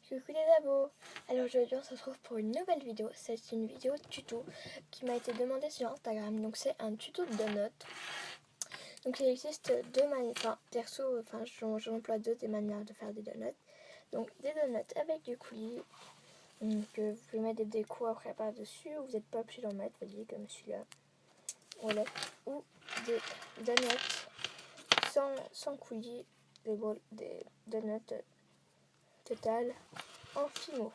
Coucou les abos. Alors aujourd'hui on se retrouve pour une nouvelle vidéo. C'est une vidéo tuto qui m'a été demandée sur Instagram. Donc c'est un tuto de donuts. Donc il existe deux manières, j'emploie des manières de faire des donuts. Donc des donuts avec du coulis. Donc vous pouvez mettre des décos après par dessus, ou vous n'êtes pas obligé d'en mettre, vous voyez, comme celui-là. Voilà. Ou des donuts sans coulis, des donuts total en fimo.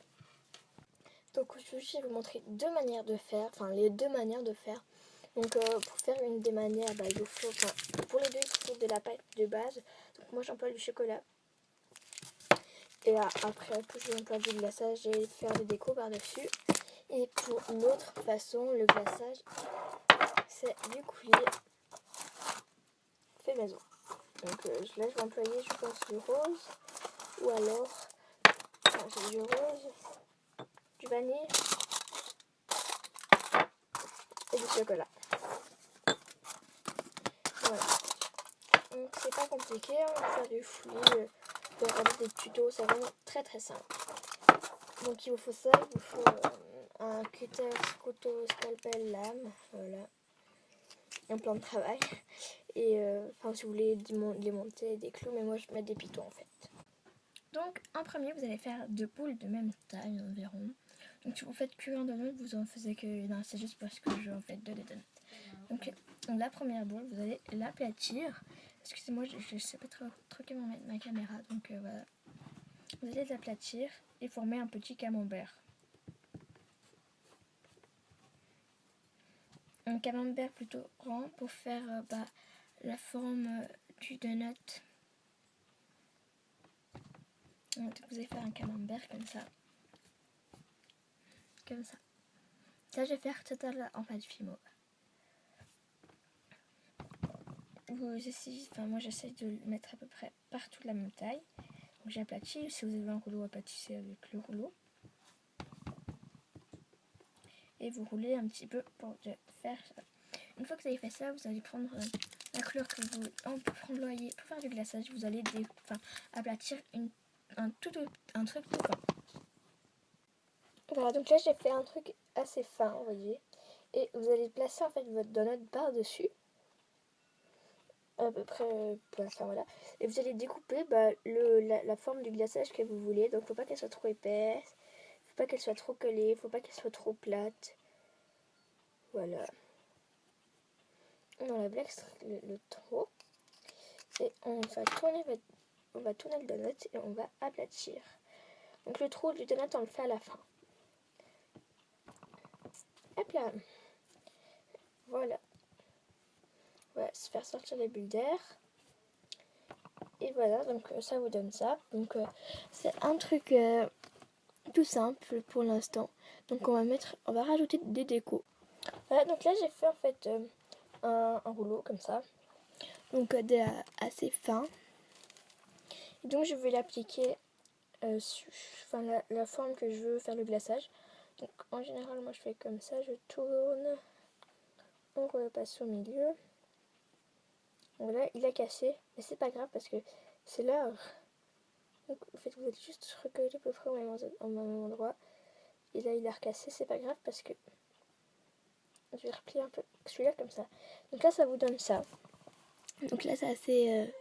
Donc je vais vous montrer deux manières de faire, les deux manières de faire. Donc pour faire une des manières, il vous faut, pour les deux il faut de la pâte de base. Donc moi j'emploie du chocolat. Et là, après je emploie du glaçage et faire des décos par dessus. Et pour une autre façon, le glaçage c'est du coulis fait maison. Donc là je vais employer, je pense, du rose, ou alors j'ai du rose, du vanille et du chocolat. Voilà. Donc c'est pas compliqué, on va faire du fouillis, de regarder des tutos, c'est vraiment très simple. Donc il vous faut ça, il vous faut un cutter, couteau, scalpel, lame, voilà, un plan de travail. Et si vous voulez les monter, des clous, mais moi je mets des pitons en fait. Donc en premier vous allez faire deux boules de même taille environ. Donc si vous faites cuire un donut, vous en faisiez que... Non, c'est juste parce que je en fais deux des donuts. Donc la première boule, vous allez l'aplatir. Excusez-moi, je ne sais pas trop ma caméra. Donc voilà. Vous allez l'aplatir et former un petit camembert. Un camembert plutôt grand pour faire la forme du donut. Donc vous allez faire un camembert comme ça. Comme ça. Ça, je vais faire total en pâte fimo. Moi j'essaie de le mettre à peu près partout de la même taille. Donc j'aplatis. Si vous avez un rouleau, aplatissez avec le rouleau. Et vous roulez un petit peu pour faire ça. Une fois que vous avez fait ça, vous allez prendre la couleur que vous employez pour faire du glaçage. Vous allez aplatir un truc tout fin. Voilà, donc là j'ai fait un truc assez fin, vous voyez. Et vous allez placer en fait votre donut par-dessus. À peu près, voilà. Et vous allez découper la forme du glaçage que vous voulez. Donc faut pas qu'elle soit trop épaisse, faut pas qu'elle soit trop collée, faut pas qu'elle soit trop plate. Voilà. On enlève le trop. Et on va tourner le donut et on va aplatir. Donc le trou du donut on le fait à la fin. Hop là. Voilà. On va se faire sortir les bulles d'air. Et voilà, donc ça vous donne ça. Donc c'est un truc tout simple pour l'instant. Donc on va rajouter des décos. Voilà, donc là j'ai fait en fait un rouleau comme ça. Donc assez fin. Et donc je vais l'appliquer la forme que je veux faire le glaçage. Donc en général moi je fais comme ça, je tourne, on repasse au milieu. Donc là il a cassé, mais c'est pas grave parce que c'est l'heure. Donc en fait vous êtes juste recoller à peu près au même endroit. Et là il a recassé, c'est pas grave parce que je vais replier un peu celui-là comme ça. Donc là ça vous donne ça. Donc là c'est assez...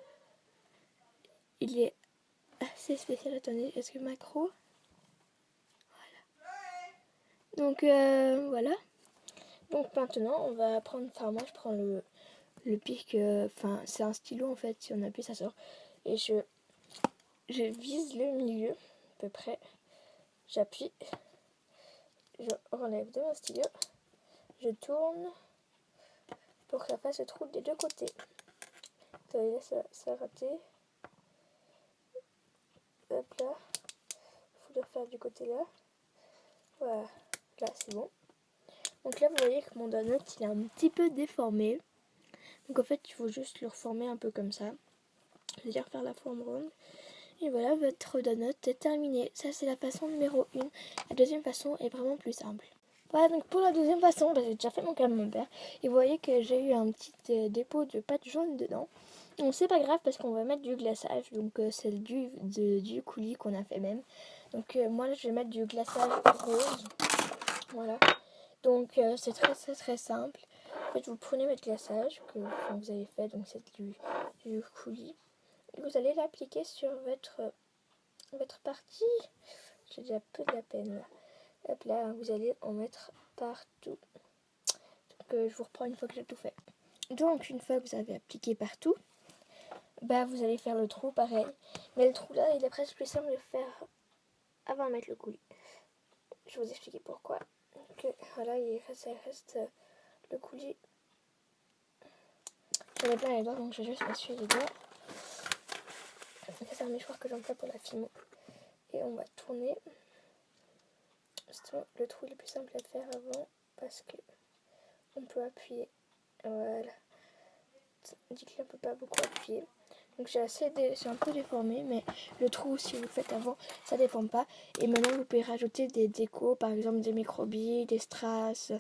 il est assez spécial, attendez, est-ce que macro? Voilà. Donc voilà. Donc maintenant on va prendre, moi je prends le pic, c'est un stylo en fait, si on appuie ça sort. Et je vise le milieu, à peu près. J'appuie, je relève de mon stylo, je tourne pour que ça fasse le trou des deux côtés. Vous voyez là, ça a raté. Hop là, il faut le refaire du côté là. Voilà, là c'est bon. Donc là vous voyez que mon donut il est un petit peu déformé. Donc en fait il faut juste le reformer un peu comme ça. C'est-à-dire faire la forme ronde. Et voilà, votre donut est terminé. Ça c'est la façon numéro 1. La deuxième façon est vraiment plus simple. Voilà, donc pour la deuxième façon, j'ai déjà fait mon camembert. Et vous voyez que j'ai eu un petit dépôt de pâte jaune dedans. Donc c'est pas grave parce qu'on va mettre du glaçage. Donc c'est du coulis qu'on a fait même. Donc moi je vais mettre du glaçage rose. Voilà. Donc c'est très simple. En fait vous prenez votre glaçage que vous avez fait, donc c'est du coulis. Et vous allez l'appliquer sur votre partie. J'ai déjà peu de la peine là. Hop là, vous allez en mettre partout. Donc je vous reprends une fois que j'ai tout fait. Donc une fois que vous avez appliqué partout, bah vous allez faire le trou pareil. Mais le trou là, il est presque plus simple de le faire avant de mettre le coulis. Je vais vous expliquer pourquoi. Donc voilà, ça reste le coulis. J'en ai plein les doigts, donc je vais juste m'essuyer les doigts. C'est un mouchoir que j'emploie pour la filmer. Et on va tourner. Le trou il est plus simple à faire avant parce que on peut appuyer. Voilà. Dites-le, on peut pas beaucoup appuyer. Donc c'est un peu déformé, mais le trou, si vous le faites avant, ça ne déforme pas. Et maintenant, vous pouvez rajouter des décos, par exemple des microbilles, des strass,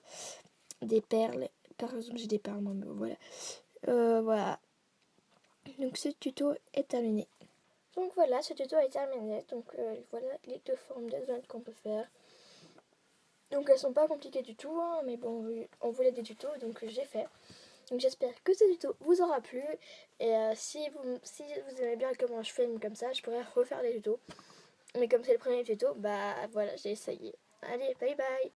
des perles. Par exemple, j'ai des perles, mais voilà. Voilà. Donc ce tuto est terminé. Donc voilà, ce tuto est terminé. Donc voilà les deux formes de donuts qu'on peut faire. Donc elles sont pas compliquées du tout, hein, mais bon, on voulait des tutos, donc j'ai fait. Donc j'espère que ce tuto vous aura plu. Et si vous aimez bien comment je filme comme ça, je pourrais refaire des tutos. Mais comme c'est le premier tuto, bah voilà, j'ai essayé. Allez, bye bye!